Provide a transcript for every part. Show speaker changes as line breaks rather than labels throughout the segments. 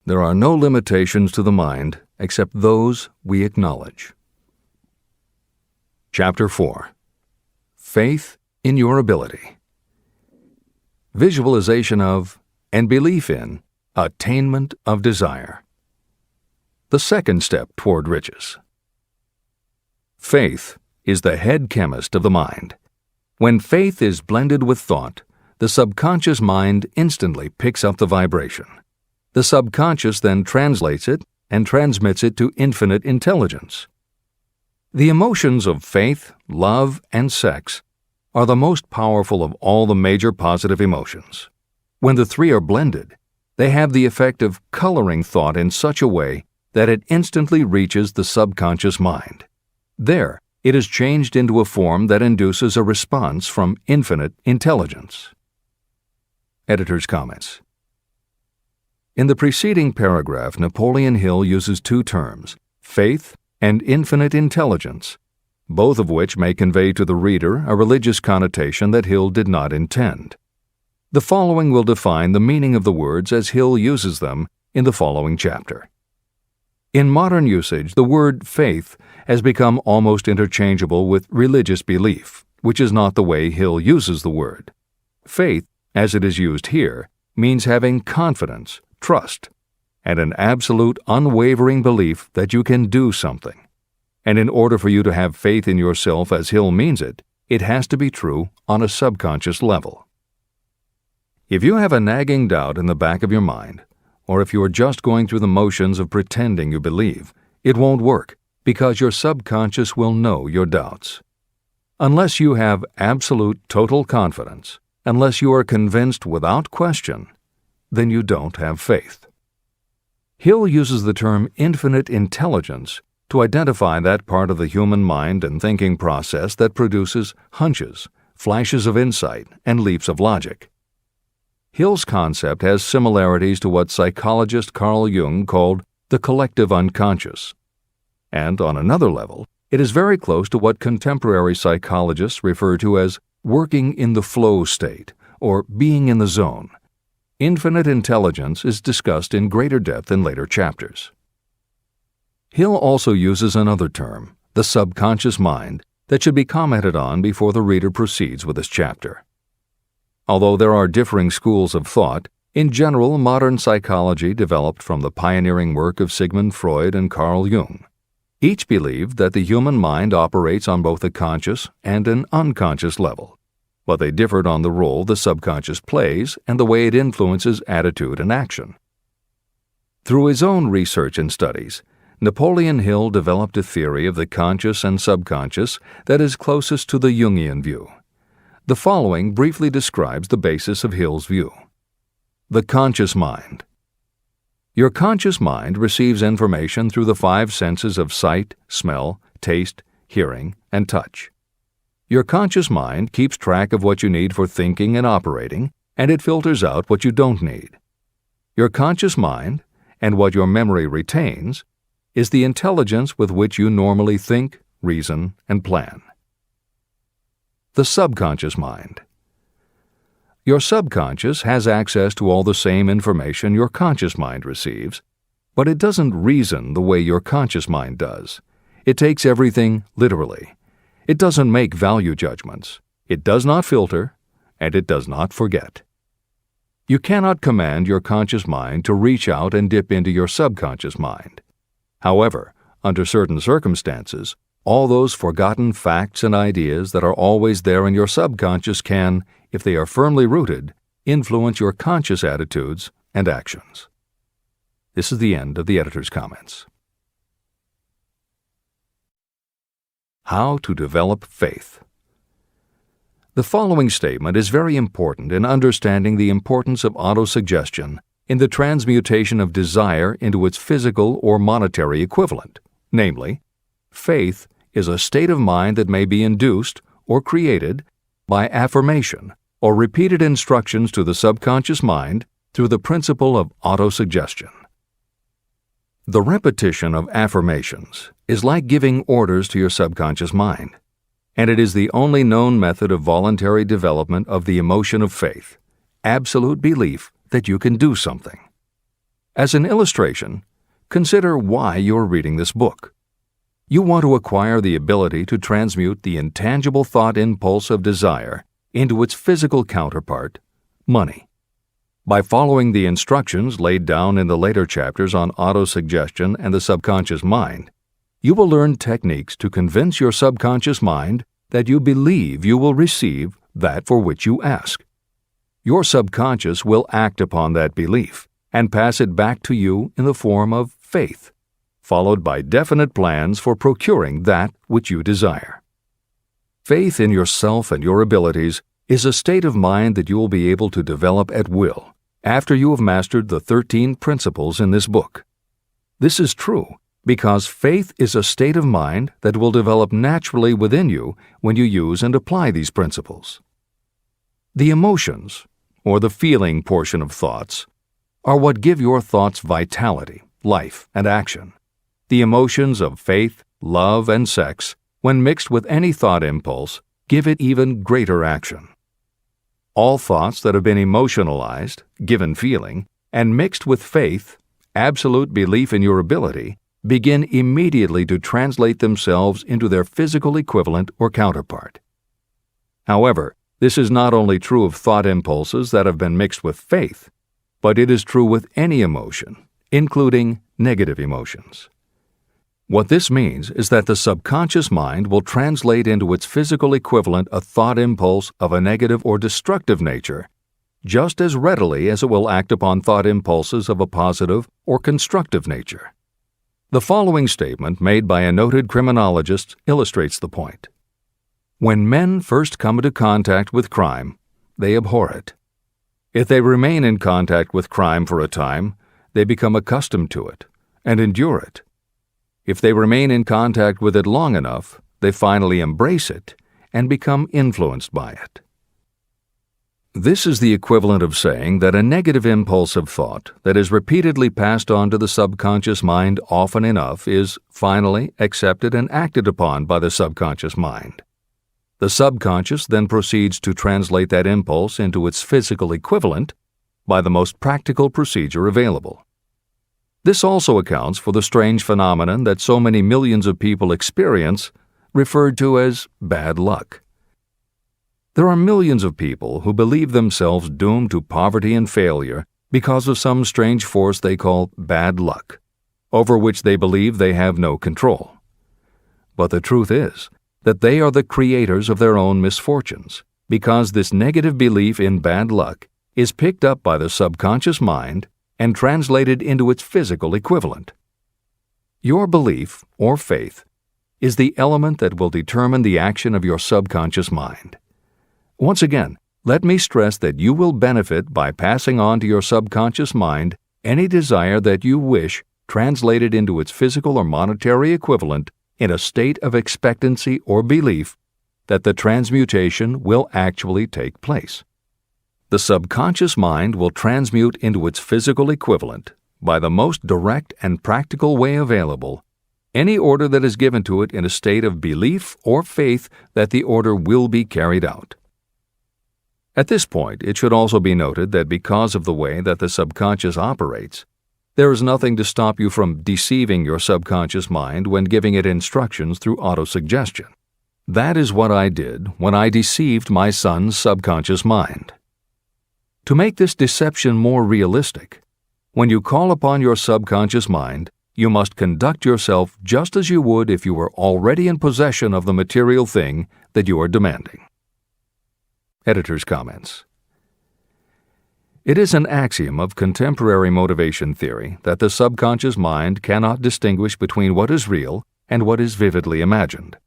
There are no limitations to the mind except those we acknowledge. Chapter 4. Faith in your ability. Visualization of and belief in attainment of desire. The second step toward riches. Faith is the head chemist of the mind. When faith is blended with thought, the subconscious mind instantly picks up the vibration. The subconscious then translates it and transmits it to infinite intelligence. The emotions of faith, love, and sex are the most powerful of all the major positive emotions. When the three are blended, they have the effect of coloring thought in such a way that it instantly reaches the subconscious mind. There, it is changed into a form that induces a response from infinite intelligence. Editor's comments. In the preceding paragraph, Napoleon Hill uses two terms, faith and infinite intelligence, both of which may convey to the reader a religious connotation that Hill did not intend. The following will define the meaning of the words as Hill uses them in the following chapter. In modern usage, the word faith has become almost interchangeable with religious belief, which is not the way Hill uses the word. Faith, as it is used here, means having confidence, trust, and an absolute unwavering belief that you can do something. And in order for you to have faith in yourself as Hill means it, it has to be true on a subconscious level. If you have a nagging doubt in the back of your mind, or if you are just going through the motions of pretending you believe, it won't work because your subconscious will know your doubts. Unless you have absolute total confidence, unless you are convinced without question, then you don't have faith. Hill uses the term infinite intelligence to identify that part of the human mind and thinking process that produces hunches, flashes of insight, and leaps of logic. Hill's concept has similarities to what psychologist Carl Jung called the collective unconscious. And on another level, it is very close to what contemporary psychologists refer to as working in the flow state, or being in the zone. Infinite intelligence is discussed in greater depth in later chapters. Hill also uses another term, the subconscious mind, that should be commented on before the reader proceeds with this chapter. Although there are differing schools of thought, in general, modern psychology developed from the pioneering work of Sigmund Freud and Carl Jung. Each believed that the human mind operates on both a conscious and an unconscious level, but they differed on the role the subconscious plays and the way it influences attitude and action. Through his own research and studies, Napoleon Hill developed a theory of the conscious and subconscious that is closest to the Jungian view. The following briefly describes the basis of Hill's view. The conscious mind. Your conscious mind receives information through the five senses of sight, smell, taste, hearing, and touch. Your conscious mind keeps track of what you need for thinking and operating, and it filters out what you don't need. Your conscious mind, and what your memory retains, is the intelligence with which you normally think, reason, and plan. The subconscious mind. Your subconscious has access to all the same information your conscious mind receives, but it doesn't reason the way your conscious mind does. It takes everything literally. It doesn't make value judgments. It does not filter, and it does not forget. You cannot command your conscious mind to reach out and dip into your subconscious mind. However, under certain circumstances, all those forgotten facts and ideas that are always there in your subconscious can, if they are firmly rooted, influence your conscious attitudes and actions. This is the end of the editor's comments. How to develop faith. The following statement is very important in understanding the importance of autosuggestion in the transmutation of desire into its physical or monetary equivalent, namely, faith is a state of mind that may be induced or created by affirmation or repeated instructions to the subconscious mind through the principle of autosuggestion. The repetition of affirmations is like giving orders to your subconscious mind, and it is the only known method of voluntary development of the emotion of faith, absolute belief that you can do something. As an illustration, consider why you're reading this book. You want to acquire the ability to transmute the intangible thought impulse of desire into its physical counterpart, money. By following the instructions laid down in the later chapters on autosuggestion and the subconscious mind, you will learn techniques to convince your subconscious mind that you believe you will receive that for which you ask. Your subconscious will act upon that belief and pass it back to you in the form of faith, followed by definite plans for procuring that which you desire. Faith in yourself and your abilities is a state of mind that you will be able to develop at will after you have mastered the 13 principles in this book. This is true because faith is a state of mind that will develop naturally within you when you use and apply these principles. The emotions, or the feeling portion of thoughts, are what give your thoughts vitality, life, and action. The emotions of faith, love, and sex, when mixed with any thought impulse, give it even greater action. All thoughts that have been emotionalized, given feeling, and mixed with faith, absolute belief in your ability, begin immediately to translate themselves into their physical equivalent or counterpart. However, this is not only true of thought impulses that have been mixed with faith, but it is true with any emotion, including negative emotions. What this means is that the subconscious mind will translate into its physical equivalent a thought impulse of a negative or destructive nature just as readily as it will act upon thought impulses of a positive or constructive nature. The following statement made by a noted criminologist illustrates the point. When men first come into contact with crime, they abhor it. If they remain in contact with crime for a time, they become accustomed to it and endure it. If they remain in contact with it long enough, they finally embrace it and become influenced by it. This is the equivalent of saying that a negative impulse of thought that is repeatedly passed on to the subconscious mind often enough is finally accepted and acted upon by the subconscious mind. The subconscious then proceeds to translate that impulse into its physical equivalent by the most practical procedure available. This also accounts for the strange phenomenon that so many millions of people experience, referred to as bad luck. There are millions of people who believe themselves doomed to poverty and failure because of some strange force they call bad luck, over which they believe they have no control. But the truth is that they are the creators of their own misfortunes, because this negative belief in bad luck is picked up by the subconscious mind and translated into its physical equivalent. Your belief, or faith, is the element that will determine the action of your subconscious mind. Once again, let me stress that you will benefit by passing on to your subconscious mind any desire that you wish translated into its physical or monetary equivalent in a state of expectancy or belief that the transmutation will actually take place. The subconscious mind will transmute into its physical equivalent, by the most direct and practical way available, any order that is given to it in a state of belief or faith that the order will be carried out. At this point, it should also be noted that because of the way that the subconscious operates, there is nothing to stop you from deceiving your subconscious mind when giving it instructions through autosuggestion. That is what I did when I deceived my son's subconscious mind. To make this deception more realistic, when you call upon your subconscious mind, you must conduct yourself just as you would if you were already in possession of the material thing that you are demanding. Editor's comments. It is an axiom of contemporary motivation theory that the subconscious mind cannot distinguish between what is real and what is vividly imagined.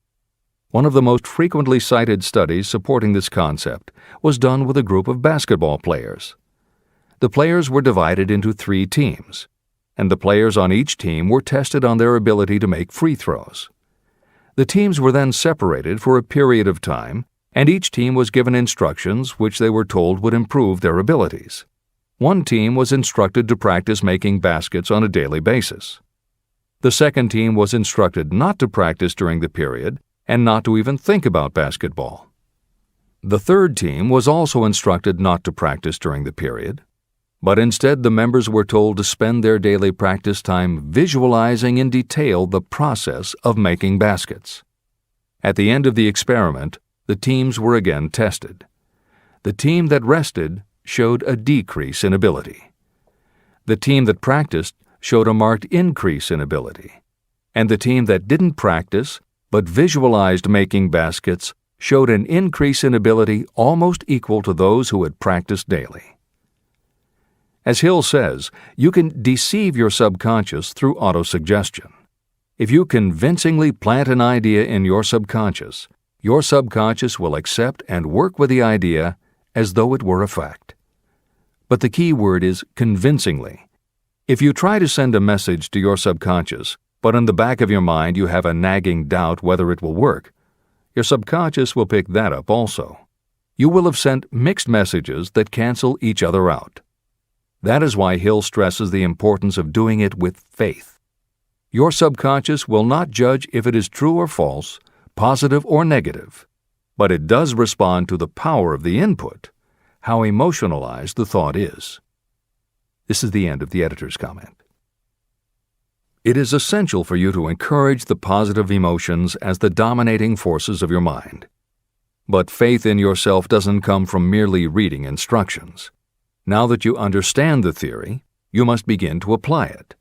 One of the most frequently cited studies supporting this concept was done with a group of basketball players. The players were divided into 3 teams, and the players on each team were tested on their ability to make free throws. The teams were then separated for a period of time, and each team was given instructions which they were told would improve their abilities. One team was instructed to practice making baskets on a daily basis. The second team was instructed not to practice during the period and not to even think about basketball. The third team was also instructed not to practice during the period, but instead the members were told to spend their daily practice time visualizing in detail the process of making baskets. At the end of the experiment, the teams were again tested. The team that rested showed a decrease in ability. The team that practiced showed a marked increase in ability. And the team that didn't practice but visualized making baskets showed an increase in ability almost equal to those who had practiced daily. As Hill says, you can deceive your subconscious through autosuggestion. If you convincingly plant an idea in your subconscious will accept and work with the idea as though it were a fact. But the key word is convincingly. If you try to send a message to your subconscious, but in the back of your mind you have a nagging doubt whether it will work, your subconscious will pick that up also. You will have sent mixed messages that cancel each other out. That is why Hill stresses the importance of doing it with faith. Your subconscious will not judge if it is true or false, positive or negative, but it does respond to the power of the input, how emotionalized the thought is. This is the end of the editor's comment. It is essential for you to encourage the positive emotions as the dominating forces of your mind. But faith in yourself doesn't come from merely reading instructions. Now that you understand the theory, you must begin to apply it.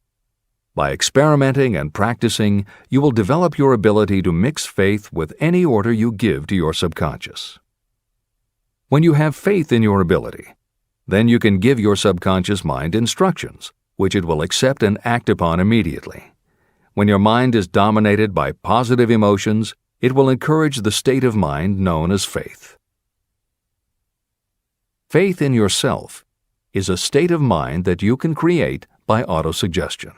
By experimenting and practicing, you will develop your ability to mix faith with any order you give to your subconscious. When you have faith in your ability, then you can give your subconscious mind instructions, which it will accept and act upon immediately. When your mind is dominated by positive emotions, it will encourage the state of mind known as faith. Faith in yourself is a state of mind that you can create by autosuggestion.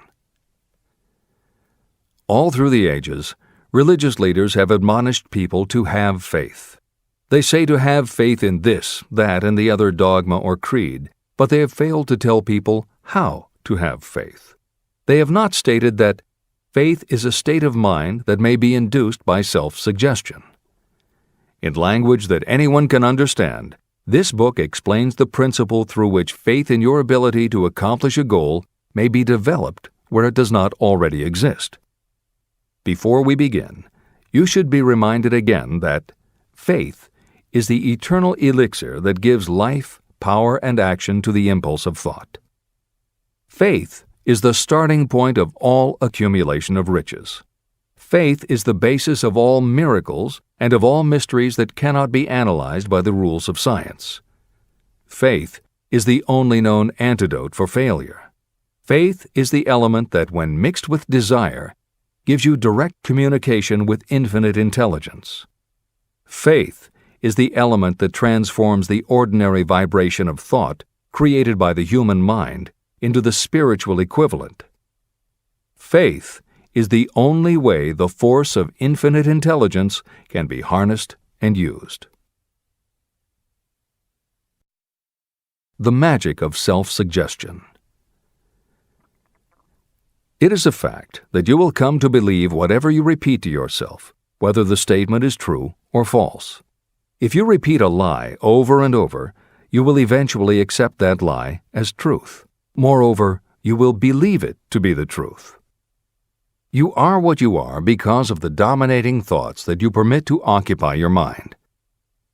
All through the ages, religious leaders have admonished people to have faith. They say to have faith in this, that, and the other dogma or creed, but they have failed to tell people how to have faith. They have not stated that faith is a state of mind that may be induced by self-suggestion. In language that anyone can understand, this book explains the principle through which faith in your ability to accomplish a goal may be developed where it does not already exist. Before we begin, you should be reminded again that faith is the eternal elixir that gives life, power, and action to the impulse of thought. Faith is the starting point of all accumulation of riches. Faith is the basis of all miracles and of all mysteries that cannot be analyzed by the rules of science. Faith is the only known antidote for failure. Faith is the element that, when mixed with desire, gives you direct communication with infinite intelligence. Faith is the element that transforms the ordinary vibration of thought created by the human mind into the spiritual equivalent. Faith is the only way the force of infinite intelligence can be harnessed and used. The magic of self-suggestion. It is a fact that you will come to believe whatever you repeat to yourself, whether the statement is true or false. If you repeat a lie over and over, you will eventually accept that lie as truth. Moreover, you will believe it to be the truth. You are what you are because of the dominating thoughts that you permit to occupy your mind.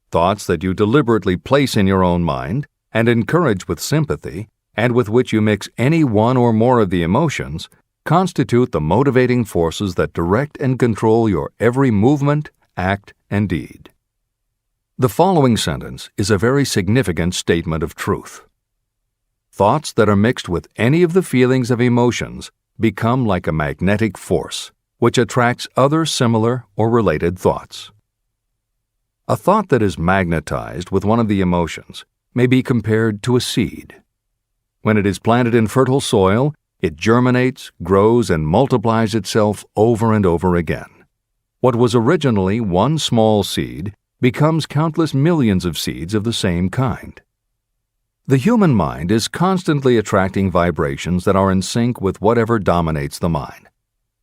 Thoughts that you deliberately place in your own mind and encourage with sympathy, and with which you mix any one or more of the emotions, constitute the motivating forces that direct and control your every movement, act, and deed. The following sentence is a very significant statement of truth. Thoughts that are mixed with any of the feelings of emotions become like a magnetic force, which attracts other similar or related thoughts. A thought that is magnetized with one of the emotions may be compared to a seed. When it is planted in fertile soil, it germinates, grows, and multiplies itself over and over again. What was originally one small seed becomes countless millions of seeds of the same kind. The human mind is constantly attracting vibrations that are in sync with whatever dominates the mind.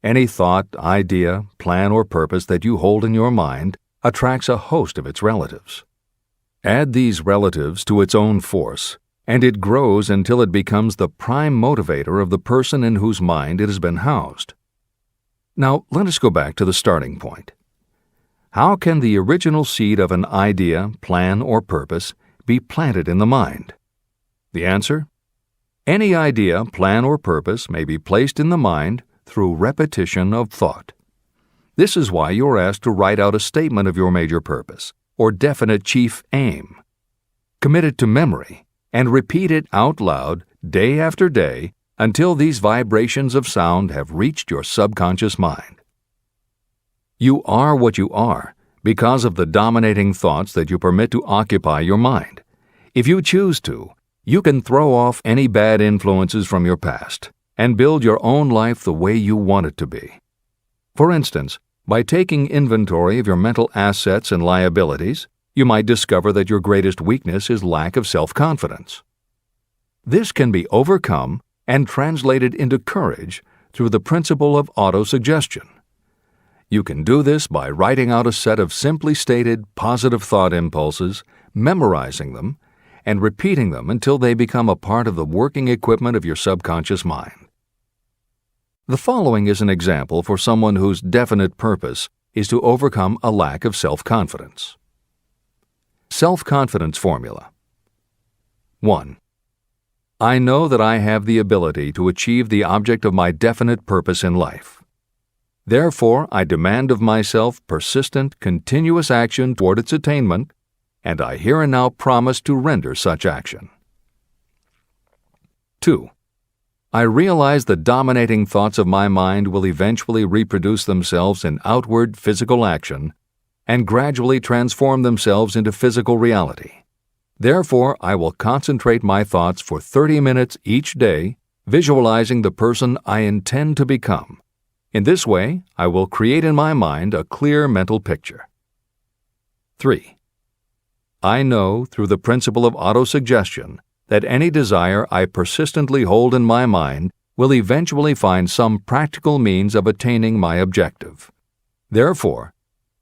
Any thought, idea, plan, or purpose that you hold in your mind attracts a host of its relatives. Add these relatives to its own force, and it grows until it becomes the prime motivator of the person in whose mind it has been housed. Now, let us go back to the starting point. How can the original seed of an idea, plan, or purpose be planted in the mind? The answer? Any idea, plan, or purpose may be placed in the mind through repetition of thought. This is why you are asked to write out a statement of your major purpose, or definite chief aim. Commit it to memory, and repeat it out loud day after day until these vibrations of sound have reached your subconscious mind. You are what you are because of the dominating thoughts that you permit to occupy your mind. If you choose to, you can throw off any bad influences from your past and build your own life the way you want it to be. For instance, by taking inventory of your mental assets and liabilities, you might discover that your greatest weakness is lack of self-confidence. This can be overcome and translated into courage through the principle of autosuggestion. You can do this by writing out a set of simply stated positive thought impulses, memorizing them, and repeating them until they become a part of the working equipment of your subconscious mind. The following is an example for someone whose definite purpose is to overcome a lack of self-confidence. Self-confidence formula. 1. I know that I have the ability to achieve the object of my definite purpose in life. Therefore, I demand of myself persistent, continuous action toward its attainment, and I here and now promise to render such action. 2. I realize the dominating thoughts of my mind will eventually reproduce themselves in outward physical action and gradually transform themselves into physical reality. Therefore, I will concentrate my thoughts for 30 minutes each day, visualizing the person I intend to become. In this way, I will create in my mind a clear mental picture. 3. I know, through the principle of autosuggestion, that any desire I persistently hold in my mind will eventually find some practical means of attaining my objective. Therefore,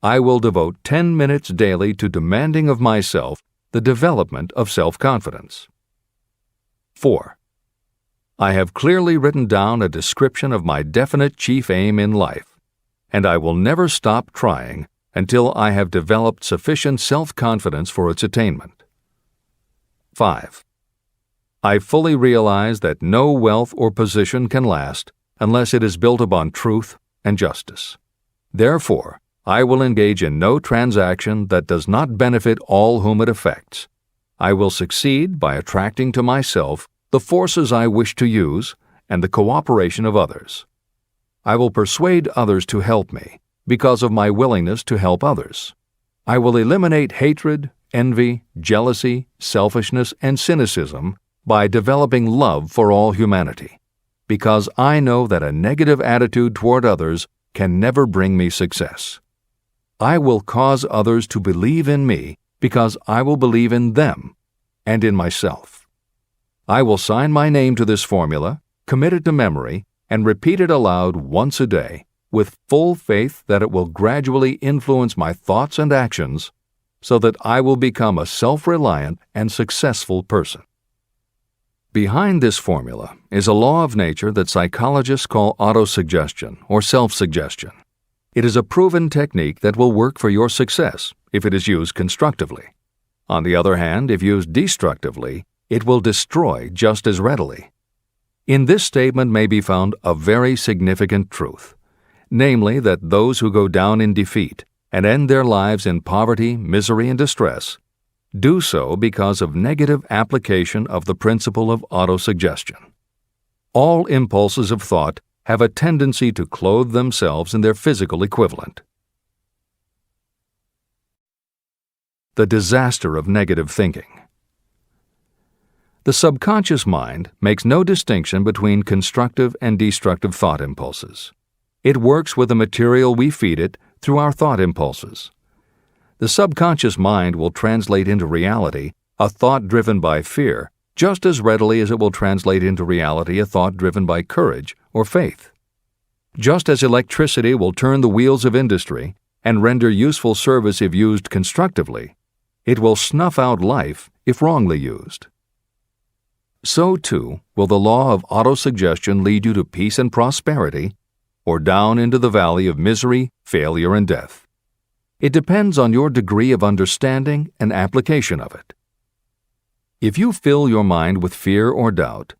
I will devote 10 minutes daily to demanding of myself the development of self-confidence. 4. I have clearly written down a description of my definite chief aim in life, and I will never stop trying until I have developed sufficient self-confidence for its attainment. 5. I fully realize that no wealth or position can last unless it is built upon truth and justice. Therefore, I will engage in no transaction that does not benefit all whom it affects. I will succeed by attracting to myself the forces I wish to use and the cooperation of others. I will persuade others to help me because of my willingness to help others. I will eliminate hatred, envy, jealousy, selfishness, and cynicism by developing love for all humanity, because I know that a negative attitude toward others can never bring me success. I will cause others to believe in me because I will believe in them and in myself. I will sign my name to this formula, commit it to memory, and repeat it aloud once a day, with full faith that it will gradually influence my thoughts and actions so that I will become a self-reliant and successful person. Behind this formula is a law of nature that psychologists call autosuggestion or self-suggestion. It is a proven technique that will work for your success if it is used constructively. On the other hand, if used destructively, it will destroy just as readily. In this statement may be found a very significant truth, namely that those who go down in defeat and end their lives in poverty, misery, and distress do so because of negative application of the principle of autosuggestion. All impulses of thought have a tendency to clothe themselves in their physical equivalent. The disaster of negative thinking. The subconscious mind makes no distinction between constructive and destructive thought impulses. It works with the material we feed it through our thought impulses. The subconscious mind will translate into reality a thought driven by fear just as readily as it will translate into reality a thought driven by courage or faith. Just as electricity will turn the wheels of industry and render useful service if used constructively, it will snuff out life if wrongly used. So too will the law of autosuggestion lead you to peace and prosperity, or down into the valley of misery, failure, and death. It depends on your degree of understanding and application of it. If you fill your mind with fear or doubt,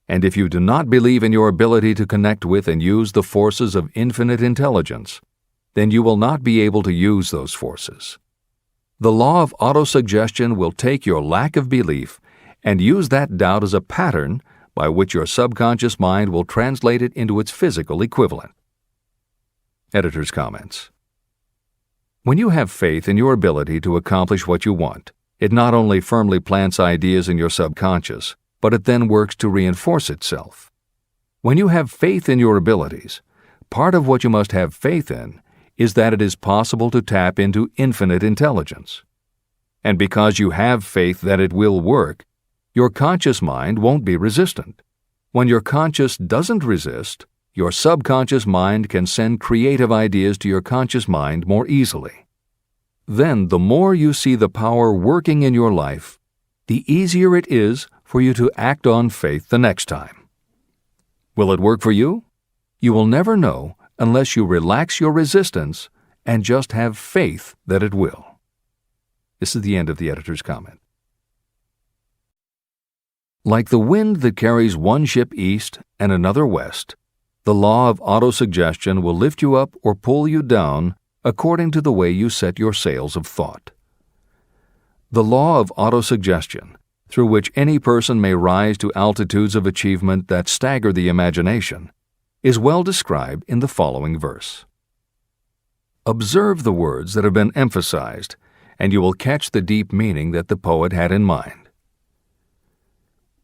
and if you do not believe in your ability to connect with and use the forces of infinite intelligence, then you will not be able to use those forces. The law of autosuggestion will take your lack of belief and use that doubt as a pattern by which your subconscious mind will translate it into its physical equivalent. Editor's comments. When you have faith in your ability to accomplish what you want, it not only firmly plants ideas in your subconscious, but it then works to reinforce itself. When you have faith in your abilities, part of what you must have faith in is that it is possible to tap into infinite intelligence. And because you have faith that it will work, your conscious mind won't be resistant. When your conscious doesn't resist, your subconscious mind can send creative ideas to your conscious mind more easily. Then, the more you see the power working in your life, the easier it is for you to act on faith the next time. Will it work for you? You will never know unless you relax your resistance and just have faith that it will. This is the end of the editor's comment. Like the wind that carries one ship east and another west, the law of autosuggestion will lift you up or pull you down according to the way you set your sails of thought. The law of autosuggestion, through which any person may rise to altitudes of achievement that stagger the imagination, is well described in the following verse. Observe the words that have been emphasized, and you will catch the deep meaning that the poet had in mind.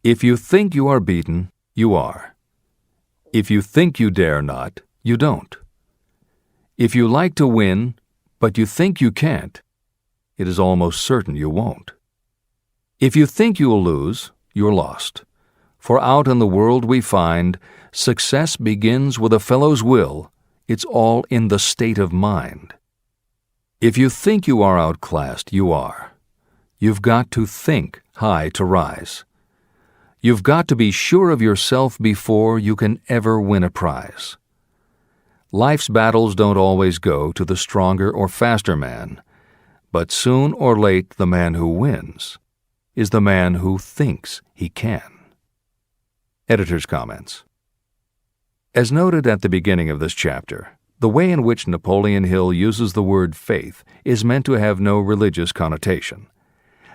If you think you are beaten, you are. If you think you dare not, you don't. If you like to win, but you think you can't, it is almost certain you won't. If you think you'll lose, you're lost. For out in the world we find, success begins with a fellow's will. It's all in the state of mind. If you think you are outclassed, you are. You've got to think high to rise. You've got to be sure of yourself before you can ever win a prize. Life's battles don't always go to the stronger or faster man, but soon or late the man who wins is the man who thinks he can. Editor's comments. As noted at the beginning of this chapter, the way in which Napoleon Hill uses the word faith is meant to have no religious connotation.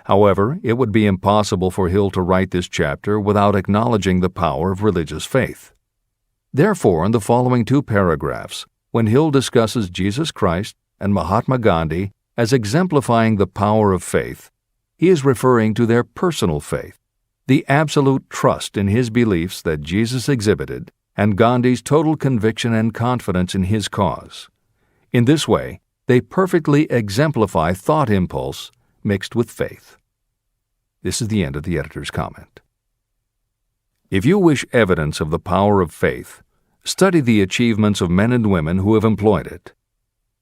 However, it would be impossible for Hill to write this chapter without acknowledging the power of religious faith. Therefore, in the following 2 paragraphs, when Hill discusses Jesus Christ and Mahatma Gandhi as exemplifying the power of faith, he is referring to their personal faith, the absolute trust in his beliefs that Jesus exhibited, and Gandhi's total conviction and confidence in his cause. In this way, they perfectly exemplify thought impulse mixed with faith. This is the end of the editor's comment. If you wish evidence of the power of faith, study the achievements of men and women who have employed it.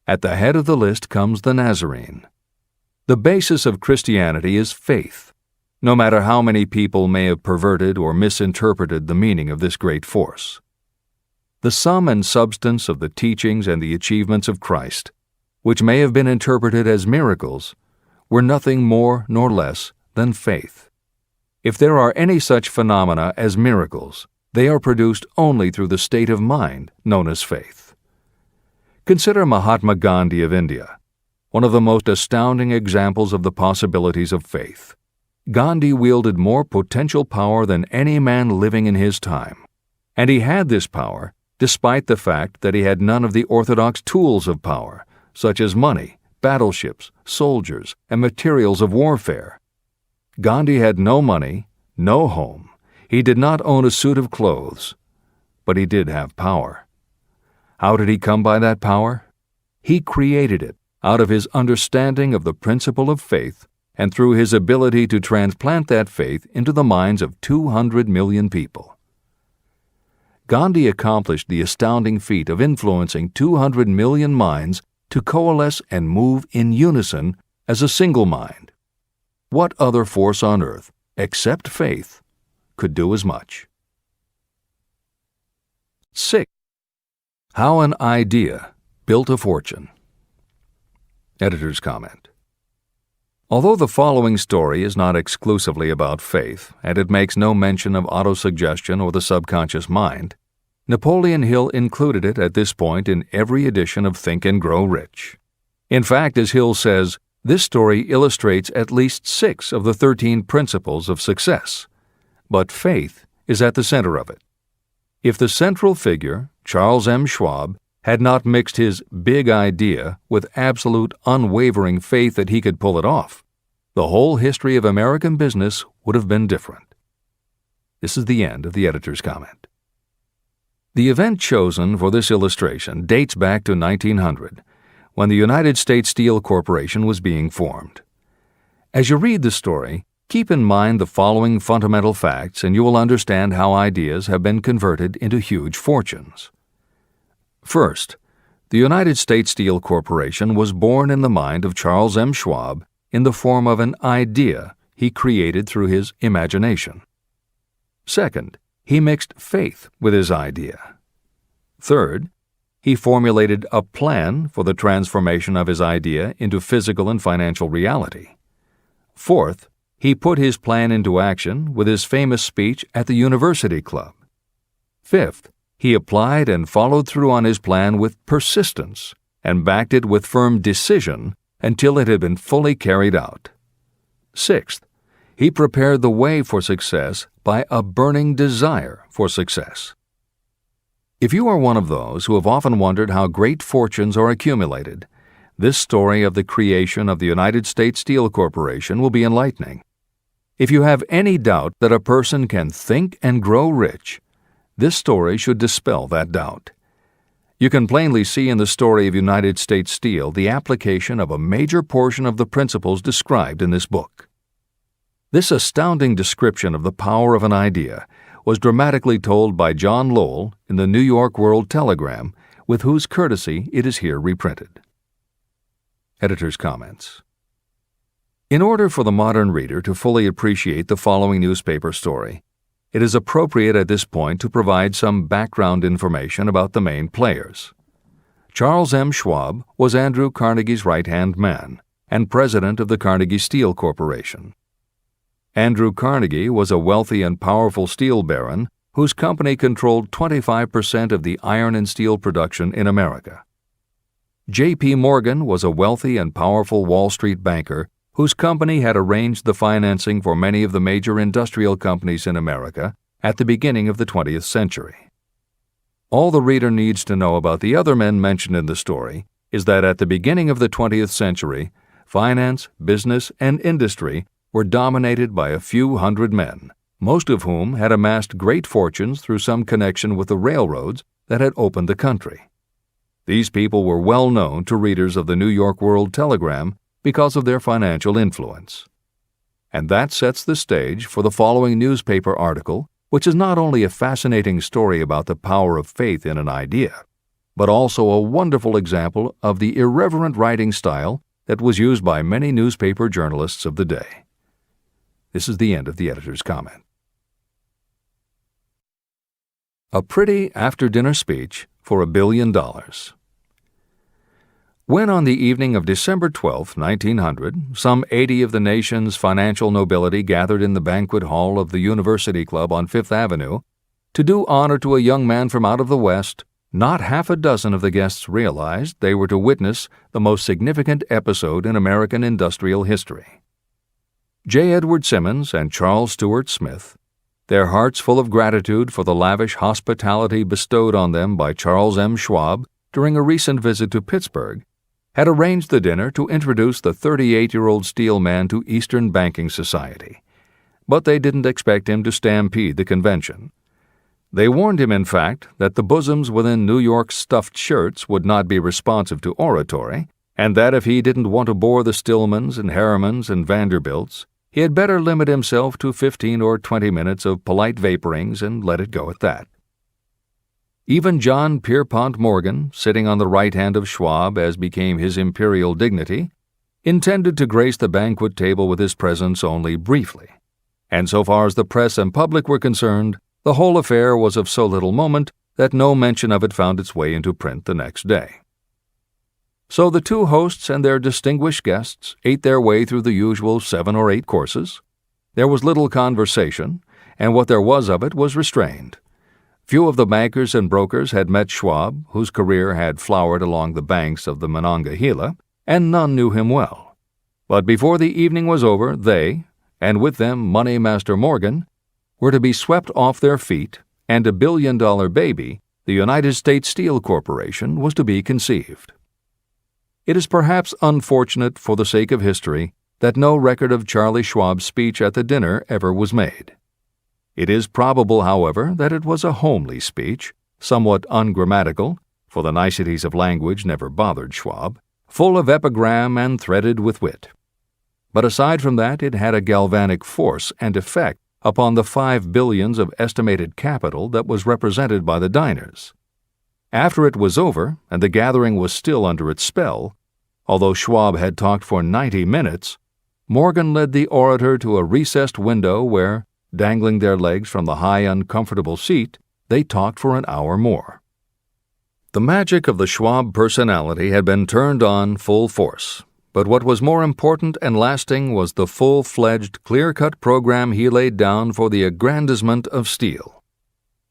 At the head of the list comes the Nazarene. The basis of Christianity is faith, no matter how many people may have perverted or misinterpreted the meaning of this great force. The sum and substance of the teachings and the achievements of Christ, which may have been interpreted as miracles, were nothing more nor less than faith. If there are any such phenomena as miracles, they are produced only through the state of mind known as faith. Consider Mahatma Gandhi of India, one of the most astounding examples of the possibilities of faith. Gandhi wielded more potential power than any man living in his time, and he had this power despite the fact that he had none of the orthodox tools of power, such as money, battleships, soldiers, and materials of warfare. Gandhi had no money, no home. He did not own a suit of clothes, but he did have power. How did he come by that power? He created it out of his understanding of the principle of faith and through his ability to transplant that faith into the minds of 200 million people. Gandhi accomplished the astounding feat of influencing 200 million minds to coalesce and move in unison as a single mind. What other force on earth, except faith, could do as much. 6. How an idea built a fortune. Editor's comment. Although the following story is not exclusively about faith, and it makes no mention of autosuggestion or the subconscious mind, Napoleon Hill included it at this point in every edition of Think and Grow Rich. In fact, as Hill says, this story illustrates at least 6 of the 13 principles of success, but faith is at the center of it. If the central figure, Charles M. Schwab, had not mixed his big idea with absolute unwavering faith that he could pull it off, the whole history of American business would have been different. This is the end of the editor's comment. The event chosen for this illustration dates back to 1900, when the United States Steel Corporation was being formed. As you read the story, keep in mind the following fundamental facts and you will understand how ideas have been converted into huge fortunes. First, the United States Steel Corporation was born in the mind of Charles M. Schwab in the form of an idea he created through his imagination. Second, he mixed faith with his idea. Third, he formulated a plan for the transformation of his idea into physical and financial reality. Fourth, he put his plan into action with his famous speech at the University Club. Fifth, he applied and followed through on his plan with persistence and backed it with firm decision until it had been fully carried out. Sixth, he prepared the way for success by a burning desire for success. If you are one of those who have often wondered how great fortunes are accumulated, this story of the creation of the United States Steel Corporation will be enlightening. If you have any doubt that a person can think and grow rich, this story should dispel that doubt. You can plainly see in the story of United States Steel the application of a major portion of the principles described in this book. This astounding description of the power of an idea was dramatically told by John Lowell in the New York World Telegram, with whose courtesy it is here reprinted. Editor's comments. In order for the modern reader to fully appreciate the following newspaper story, it is appropriate at this point to provide some background information about the main players. Charles M. Schwab was Andrew Carnegie's right-hand man and president of the Carnegie Steel Corporation. Andrew Carnegie was a wealthy and powerful steel baron whose company controlled 25% of the iron and steel production in America. J.P. Morgan was a wealthy and powerful Wall Street banker whose company had arranged the financing for many of the major industrial companies in America at the beginning of the 20th century. All the reader needs to know about the other men mentioned in the story is that at the beginning of the 20th century, finance, business, and industry were dominated by a few hundred men, most of whom had amassed great fortunes through some connection with the railroads that had opened the country. These people were well known to readers of the New York World Telegram because of their financial influence. And that sets the stage for the following newspaper article, which is not only a fascinating story about the power of faith in an idea, but also a wonderful example of the irreverent writing style that was used by many newspaper journalists of the day. This is the end of the editor's comment. A pretty after-dinner speech for $1 billion. When on the evening of December 12, 1900, some 80 of the nation's financial nobility gathered in the banquet hall of the University Club on Fifth Avenue to do honor to a young man from out of the West, not half a dozen of the guests realized they were to witness the most significant episode in American industrial history. J. Edward Simmons and Charles Stewart Smith, their hearts full of gratitude for the lavish hospitality bestowed on them by Charles M. Schwab during a recent visit to Pittsburgh, had arranged the dinner to introduce the 38-year-old steel man to Eastern banking society. But they didn't expect him to stampede the convention. They warned him, in fact, that the bosoms within New York's stuffed shirts would not be responsive to oratory, and that if he didn't want to bore the Stillmans and Harrimans and Vanderbilts, he had better limit himself to 15 or 20 minutes of polite vaporings and let it go at that. Even John Pierpont Morgan, sitting on the right hand of Schwab as became his imperial dignity, intended to grace the banquet table with his presence only briefly. and so far as the press and public were concerned, the whole affair was of so little moment that no mention of it found its way into print the next day. So the two hosts and their distinguished guests ate their way through the usual 7 or 8 courses. There was little conversation, and what there was of it was restrained. Few of the bankers and brokers had met Schwab, whose career had flowered along the banks of the Monongahela, and none knew him well. But before the evening was over, they, and with them Money Master Morgan, were to be swept off their feet, and a billion-dollar baby, the United States Steel Corporation, was to be conceived. It is perhaps unfortunate for the sake of history that no record of Charlie Schwab's speech at the dinner ever was made. It is probable, however, that it was a homely speech, somewhat ungrammatical, for the niceties of language never bothered Schwab, full of epigram and threaded with wit. But aside from that, it had a galvanic force and effect upon the 5 billions of estimated capital that was represented by the diners. After it was over, and the gathering was still under its spell, although Schwab had talked for 90 minutes, Morgan led the orator to a recessed window where, dangling their legs from the high, uncomfortable seat, they talked for an hour more. The magic of the Schwab personality had been turned on full force, but what was more important and lasting was the full-fledged, clear-cut program he laid down for the aggrandizement of steel.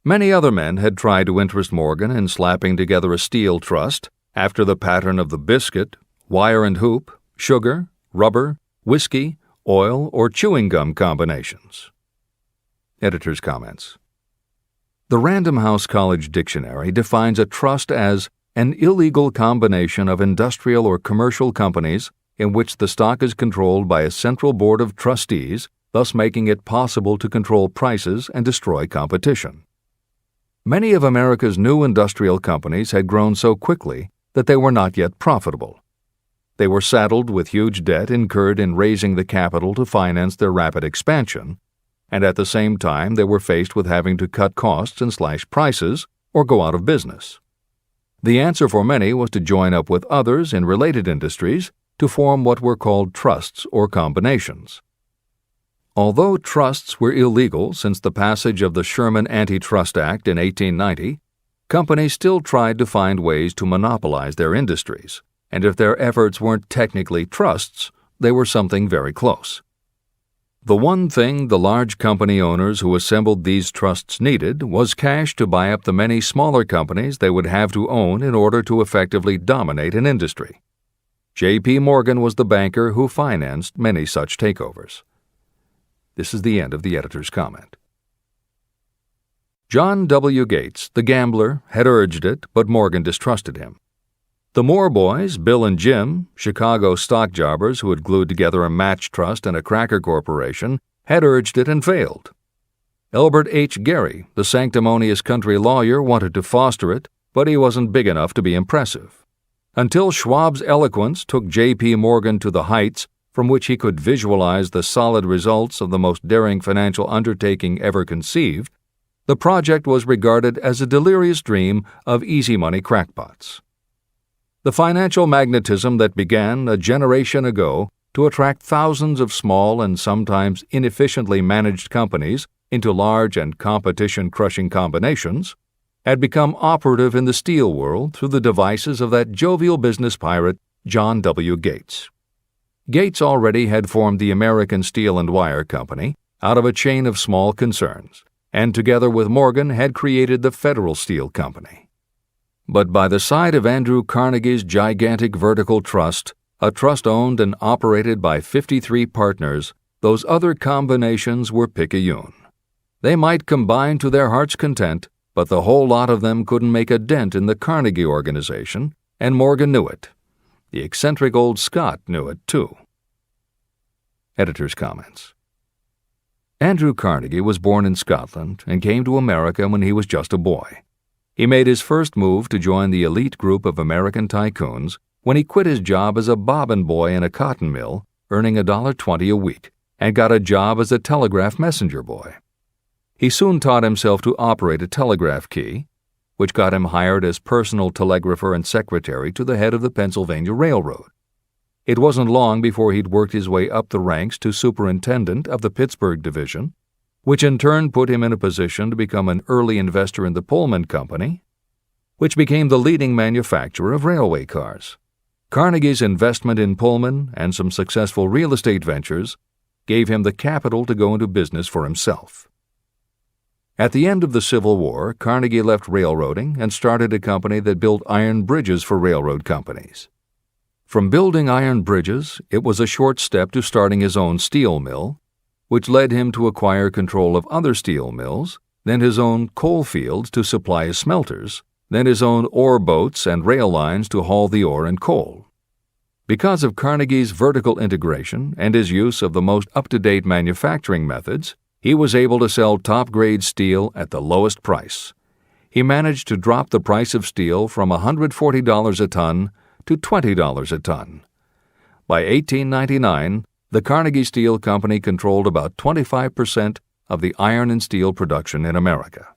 Many other men had tried to interest Morgan in slapping together a steel trust after the pattern of the biscuit, wire and hoop, sugar, rubber, whiskey, oil, or chewing gum combinations. Editor's comments. The Random House College Dictionary defines a trust as an illegal combination of industrial or commercial companies in which the stock is controlled by a central board of trustees, thus making it possible to control prices and destroy competition. Many of America's new industrial companies had grown so quickly that they were not yet profitable. They were saddled with huge debt incurred in raising the capital to finance their rapid expansion, and at the same time they were faced with having to cut costs and slash prices or go out of business. The answer for many was to join up with others in related industries to form what were called trusts or combinations. Although trusts were illegal since the passage of the Sherman Antitrust Act in 1890, companies still tried to find ways to monopolize their industries, and if their efforts weren't technically trusts, they were something very close. The one thing the large company owners who assembled these trusts needed was cash to buy up the many smaller companies they would have to own in order to effectively dominate an industry. J.P. Morgan was the banker who financed many such takeovers. This is the end of the editor's comment. John W. Gates, the gambler, had urged it, but Morgan distrusted him. The Moore boys, Bill and Jim, Chicago stock jobbers who had glued together a match trust and a cracker corporation, had urged it and failed. Elbert H. Gary, the sanctimonious country lawyer, wanted to foster it, but he wasn't big enough to be impressive. Until Schwab's eloquence took J.P. Morgan to the heights from which he could visualize the solid results of the most daring financial undertaking ever conceived, the project was regarded as a delirious dream of easy-money crackpots. The financial magnetism that began a generation ago to attract thousands of small and sometimes inefficiently managed companies into large and competition-crushing combinations had become operative in the steel world through the devices of that jovial business pirate, John W. Gates. Gates already had formed the American Steel and Wire Company out of a chain of small concerns, and together with Morgan had created the Federal Steel Company. But by the side of Andrew Carnegie's gigantic vertical trust, a trust owned and operated by 53 partners, those other combinations were picayune. They might combine to their heart's content, but the whole lot of them couldn't make a dent in the Carnegie organization, and Morgan knew it. The eccentric old Scot knew it, too. Editor's comments. Andrew Carnegie was born in Scotland and came to America when he was just a boy. He made his first move to join the elite group of American tycoons when he quit his job as a bobbin boy in a cotton mill, earning $1.20 a week, and got a job as a telegraph messenger boy. He soon taught himself to operate a telegraph key, which got him hired as personal telegrapher and secretary to the head of the Pennsylvania Railroad. It wasn't long before he'd worked his way up the ranks to superintendent of the Pittsburgh division, which in turn put him in a position to become an early investor in the Pullman Company, which became the leading manufacturer of railway cars. Carnegie's investment in Pullman and some successful real estate ventures gave him the capital to go into business for himself. At the end of the Civil War, Carnegie left railroading and started a company that built iron bridges for railroad companies. From building iron bridges, it was a short step to starting his own steel mill, which led him to acquire control of other steel mills, then his own coal fields to supply his smelters, then his own ore boats and rail lines to haul the ore and coal. Because of Carnegie's vertical integration and his use of the most up-to-date manufacturing methods, he was able to sell top-grade steel at the lowest price. He managed to drop the price of steel from $140 a ton to $20 a ton. By 1899, the Carnegie Steel Company controlled about 25% of the iron and steel production in America.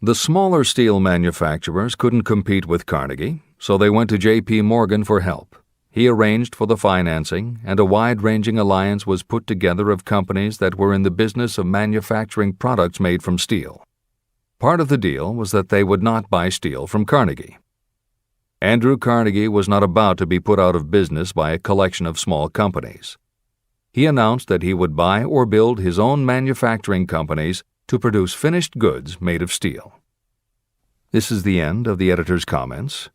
The smaller steel manufacturers couldn't compete with Carnegie, so they went to J.P. Morgan for help. He arranged for the financing, and a wide-ranging alliance was put together of companies that were in the business of manufacturing products made from steel. Part of the deal was that they would not buy steel from Carnegie. Andrew Carnegie was not about to be put out of business by a collection of small companies. He announced that he would buy or build his own manufacturing companies to produce finished goods made of steel. This is the end of the editor's comments,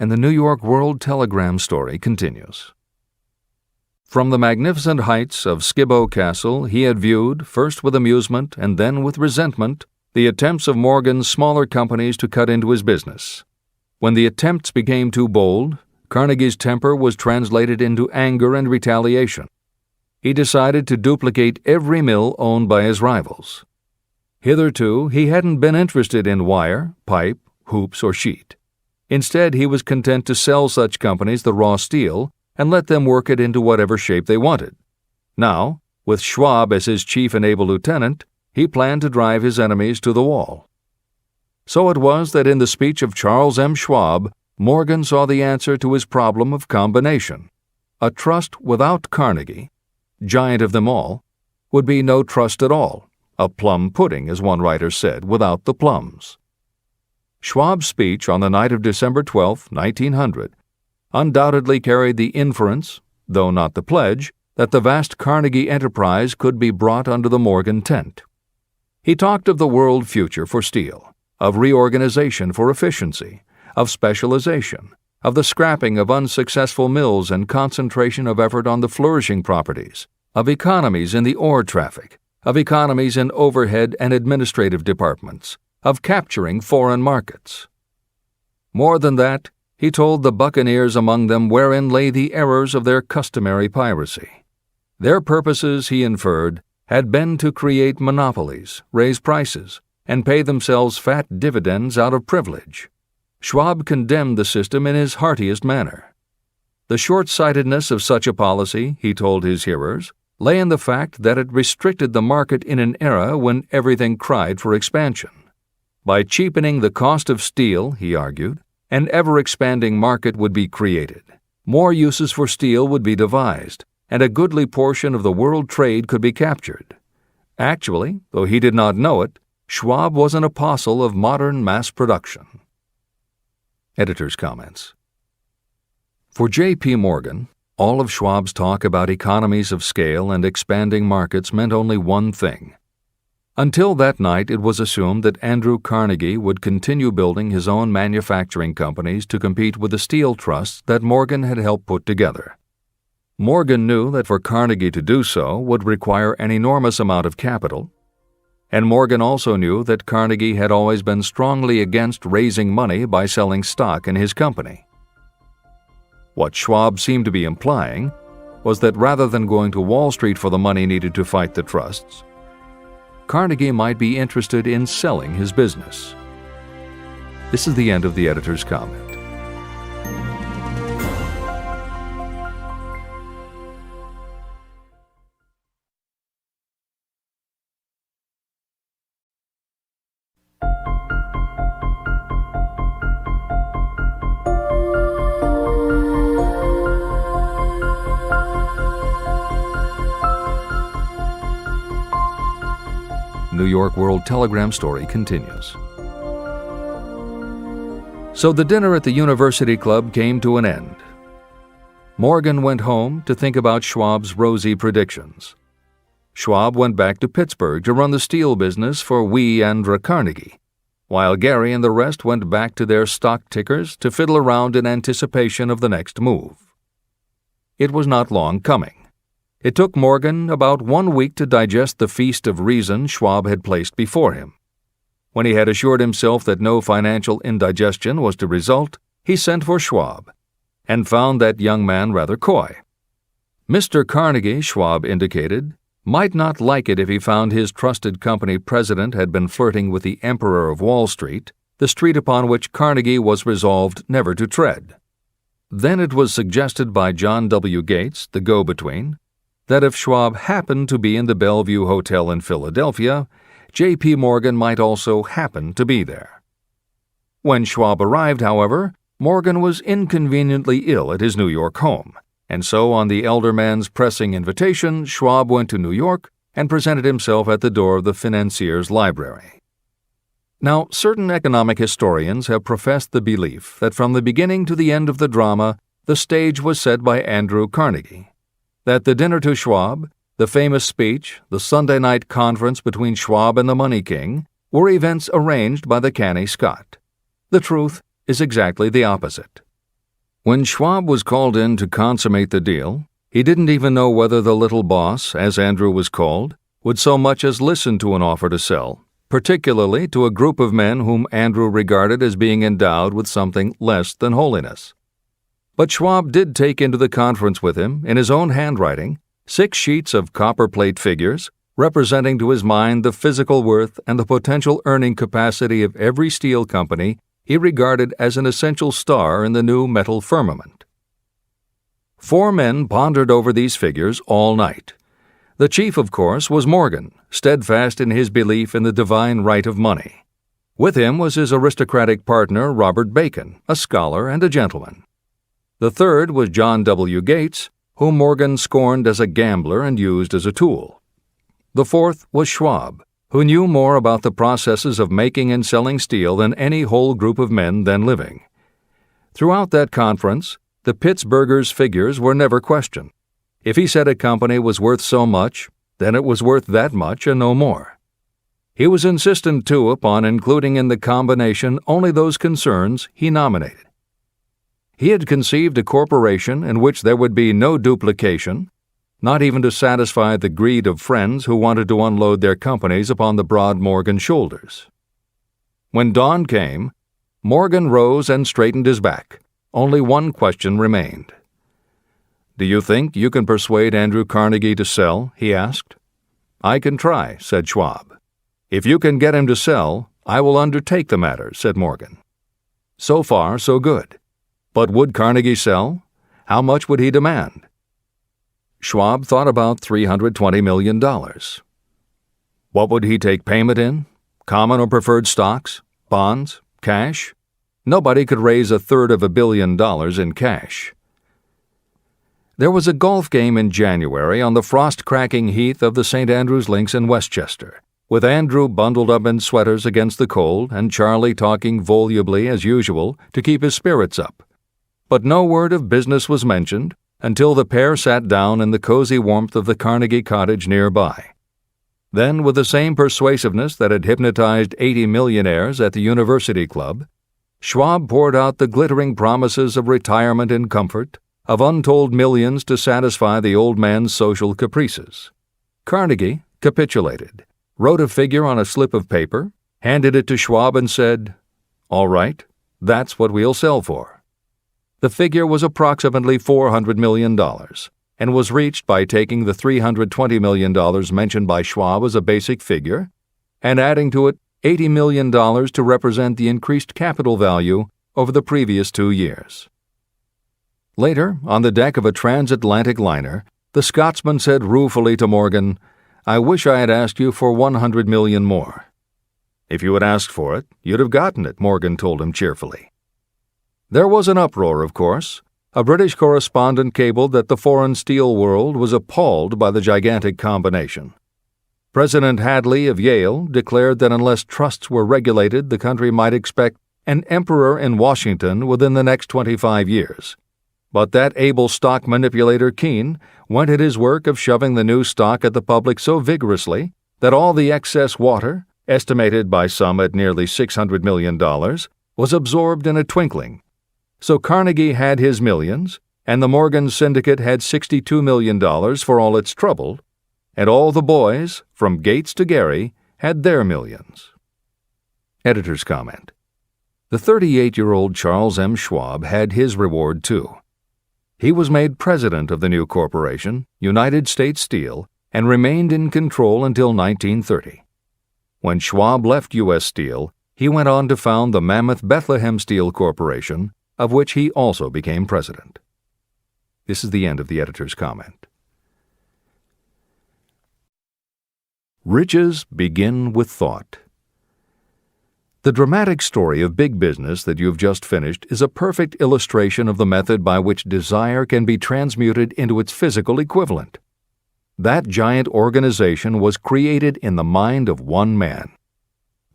and the New York World Telegram story continues. From the magnificent heights of Skibo Castle he had viewed, first with amusement and then with resentment, the attempts of Morgan's smaller companies to cut into his business. When the attempts became too bold, Carnegie's temper was translated into anger and retaliation. He decided to duplicate every mill owned by his rivals. Hitherto, he hadn't been interested in wire, pipe, hoops, or sheet. Instead, he was content to sell such companies the raw steel and let them work it into whatever shape they wanted. Now, with Schwab as his chief and able lieutenant, he planned to drive his enemies to the wall. So it was that in the speech of Charles M. Schwab, Morgan saw the answer to his problem of combination. A trust without Carnegie, giant of them all, would be no trust at all, a plum pudding, as one writer said, without the plums. Schwab's speech on the night of December 12, 1900, undoubtedly carried the inference, though not the pledge, that the vast Carnegie enterprise could be brought under the Morgan tent. He talked of the world future for steel, of reorganization for efficiency, of specialization, of the scrapping of unsuccessful mills and concentration of effort on the flourishing properties, of economies in the ore traffic, of economies in overhead and administrative departments, of capturing foreign markets. More than that, he told the buccaneers among them wherein lay the errors of their customary piracy. Their purposes, he inferred, had been to create monopolies, raise prices, and pay themselves fat dividends out of privilege. Schwab condemned the system in his heartiest manner. The short-sightedness of such a policy, he told his hearers, lay in the fact that it restricted the market in an era when everything cried for expansion. By cheapening the cost of steel, he argued, an ever-expanding market would be created. More uses for steel would be devised, and a goodly portion of the world trade could be captured. Actually, though he did not know it, Schwab was an apostle of modern mass production. Editor's comments. For J.P. Morgan, all of Schwab's talk about economies of scale and expanding markets meant only one thing. Until that night, it was assumed that Andrew Carnegie would continue building his own manufacturing companies to compete with the steel trusts that Morgan had helped put together. Morgan knew that for Carnegie to do so would require an enormous amount of capital, and Morgan also knew that Carnegie had always been strongly against raising money by selling stock in his company. What Schwab seemed to be implying was that rather than going to Wall Street for the money needed to fight the trusts, Carnegie might be interested in selling his business. This is the end of the editor's comment. New York World Telegram story continues. So the dinner at the University Club came to an end. Morgan went home to think about Schwab's rosy predictions. Schwab went back to Pittsburgh to run the steel business for Andra Carnegie, while Gary and the rest went back to their stock tickers to fiddle around in anticipation of the next move. It was not long coming. It took Morgan about 1 week to digest the feast of reason Schwab had placed before him. When he had assured himself that no financial indigestion was to result, he sent for Schwab, and found that young man rather coy. Mr. Carnegie, Schwab indicated, might not like it if he found his trusted company president had been flirting with the Emperor of Wall Street, the street upon which Carnegie was resolved never to tread. Then it was suggested by John W. Gates, the go-between, that if Schwab happened to be in the Bellevue Hotel in Philadelphia, J.P. Morgan might also happen to be there. When Schwab arrived, however, Morgan was inconveniently ill at his New York home, and so on the elder man's pressing invitation, Schwab went to New York and presented himself at the door of the financier's library. Now, certain economic historians have professed the belief that from the beginning to the end of the drama, the stage was set by Andrew Carnegie, that the dinner to Schwab, the famous speech, the Sunday night conference between Schwab and the Money King were events arranged by the canny Scot. The truth is exactly the opposite. When Schwab was called in to consummate the deal, he didn't even know whether the little boss, as Andrew was called, would so much as listen to an offer to sell, particularly to a group of men whom Andrew regarded as being endowed with something less than holiness. But Schwab did take into the conference with him, in his own handwriting, 6 sheets of copperplate figures representing to his mind the physical worth and the potential earning capacity of every steel company he regarded as an essential star in the new metal firmament. 4 men pondered over these figures all night. The chief, of course, was Morgan, steadfast in his belief in the divine right of money. With him was his aristocratic partner, Robert Bacon, a scholar and a gentleman. The third was John W. Gates, whom Morgan scorned as a gambler and used as a tool. The fourth was Schwab, who knew more about the processes of making and selling steel than any whole group of men then living. Throughout that conference, the Pittsburgher's figures were never questioned. If he said a company was worth so much, then it was worth that much and no more. He was insistent, too, upon including in the combination only those concerns he nominated. He had conceived a corporation in which there would be no duplication, not even to satisfy the greed of friends who wanted to unload their companies upon the broad Morgan shoulders. When dawn came, Morgan rose and straightened his back. Only one question remained. "Do you think you can persuade Andrew Carnegie to sell?" he asked. "I can try," said Schwab. "If you can get him to sell, I will undertake the matter," said Morgan. So far, so good. But would Carnegie sell? How much would he demand? Schwab thought about $320 million. What would he take payment in? Common or preferred stocks? Bonds? Cash? Nobody could raise $350 million in cash. There was a golf game in January on the frost-cracking heath of the St. Andrews Links in Westchester, with Andrew bundled up in sweaters against the cold and Charlie talking volubly as usual to keep his spirits up. But no word of business was mentioned until the pair sat down in the cozy warmth of the Carnegie cottage nearby. Then, with the same persuasiveness that had hypnotized 80 millionaires at the University Club, Schwab poured out the glittering promises of retirement and comfort, of untold millions to satisfy the old man's social caprices. Carnegie capitulated, wrote a figure on a slip of paper, handed it to Schwab and said, "All right, that's what we'll sell for." The figure was approximately $400 million, and was reached by taking the $320 million mentioned by Schwab as a basic figure, and adding to it $80 million to represent the increased capital value over the previous 2 years. Later, on the deck of a transatlantic liner, the Scotsman said ruefully to Morgan, "I wish I had asked you for $100 million more." "If you had asked for it, you'd have gotten it," Morgan told him cheerfully. There was an uproar, of course. A British correspondent cabled that the foreign steel world was appalled by the gigantic combination. President Hadley of Yale declared that unless trusts were regulated, the country might expect an emperor in Washington within the next 25 years. But that able stock manipulator Keene went at his work of shoving the new stock at the public so vigorously that all the excess water, estimated by some at nearly $600 million, was absorbed in a twinkling. So Carnegie had his millions, and the Morgan Syndicate had $62 million for all its trouble, and all the boys, from Gates to Gary, had their millions. Editor's comment. The 38-year-old Charles M. Schwab had his reward too. He was made president of the new corporation, United States Steel, and remained in control until 1930. When Schwab left U.S. Steel, he went on to found the mammoth Bethlehem Steel Corporation, of which he also became president. This is the end of the editor's comment. Riches begin with thought. The dramatic story of big business that you have just finished is a perfect illustration of the method by which desire can be transmuted into its physical equivalent. That giant organization was created in the mind of one man.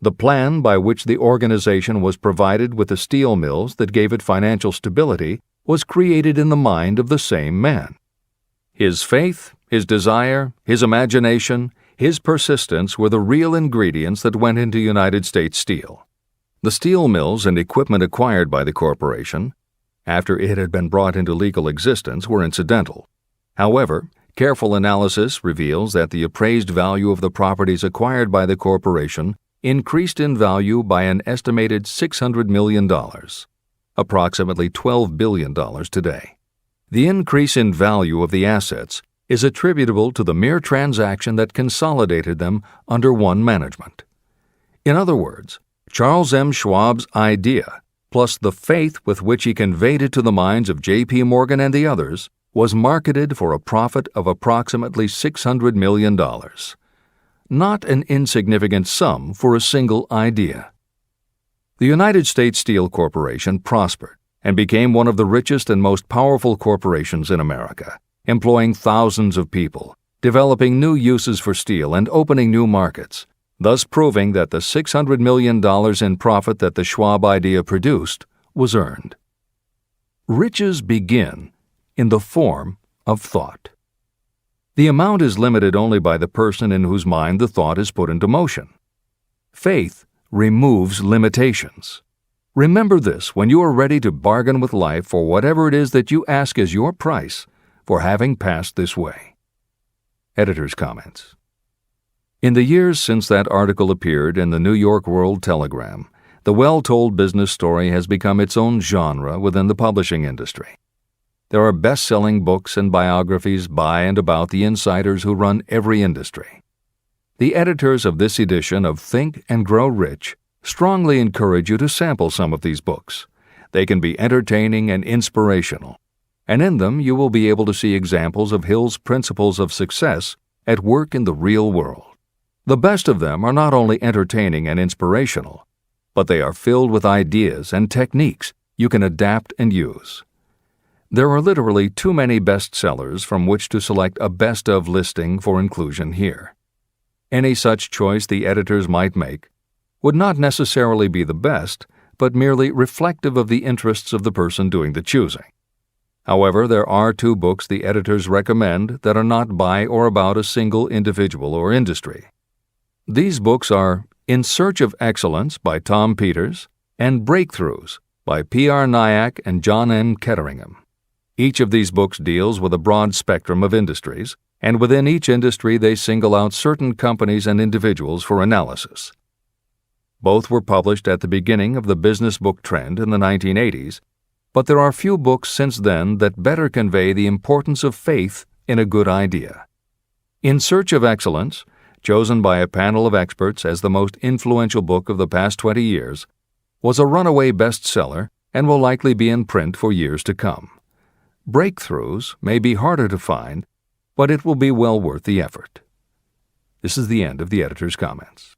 The plan by which the organization was provided with the steel mills that gave it financial stability was created in the mind of the same man. His faith, his desire, his imagination, his persistence were the real ingredients that went into United States Steel. The steel mills and equipment acquired by the corporation, after it had been brought into legal existence, were incidental. However, careful analysis reveals that the appraised value of the properties acquired by the corporation increased in value by an estimated $600 million, approximately $12 billion today. The increase in value of the assets is attributable to the mere transaction that consolidated them under one management. In other words, Charles M. Schwab's idea, plus the faith with which he conveyed it to the minds of J.P. Morgan and the others, was marketed for a profit of approximately $600 million. Not an insignificant sum for a single idea. The United States Steel Corporation prospered and became one of the richest and most powerful corporations in America, employing thousands of people, developing new uses for steel and opening new markets, thus proving that the $600 million in profit that the Schwab idea produced was earned. Riches begin in the form of thought. The amount is limited only by the person in whose mind the thought is put into motion. Faith removes limitations. Remember this when you are ready to bargain with life for whatever it is that you ask as your price for having passed this way. Editor's comments. In the years since that article appeared in the New York World Telegram, the well-told business story has become its own genre within the publishing industry. There are best-selling books and biographies by and about the insiders who run every industry. The editors of this edition of Think and Grow Rich strongly encourage you to sample some of these books. They can be entertaining and inspirational, and in them you will be able to see examples of Hill's principles of success at work in the real world. The best of them are not only entertaining and inspirational, but they are filled with ideas and techniques you can adapt and use. There are literally too many bestsellers from which to select a best of listing for inclusion here. Any such choice the editors might make would not necessarily be the best, but merely reflective of the interests of the person doing the choosing. However, there are two books the editors recommend that are not by or about a single individual or industry. These books are In Search of Excellence by Tom Peters and Breakthroughs by P.R. Nyack and John M. Ketteringham. Each of these books deals with a broad spectrum of industries, and within each industry they single out certain companies and individuals for analysis. Both were published at the beginning of the business book trend in the 1980s, but there are few books since then that better convey the importance of faith in a good idea. In Search of Excellence, chosen by a panel of experts as the most influential book of the past 20 years, was a runaway bestseller and will likely be in print for years to come. Breakthroughs may be harder to find, but it will be well worth the effort. This is the end of the editor's comments.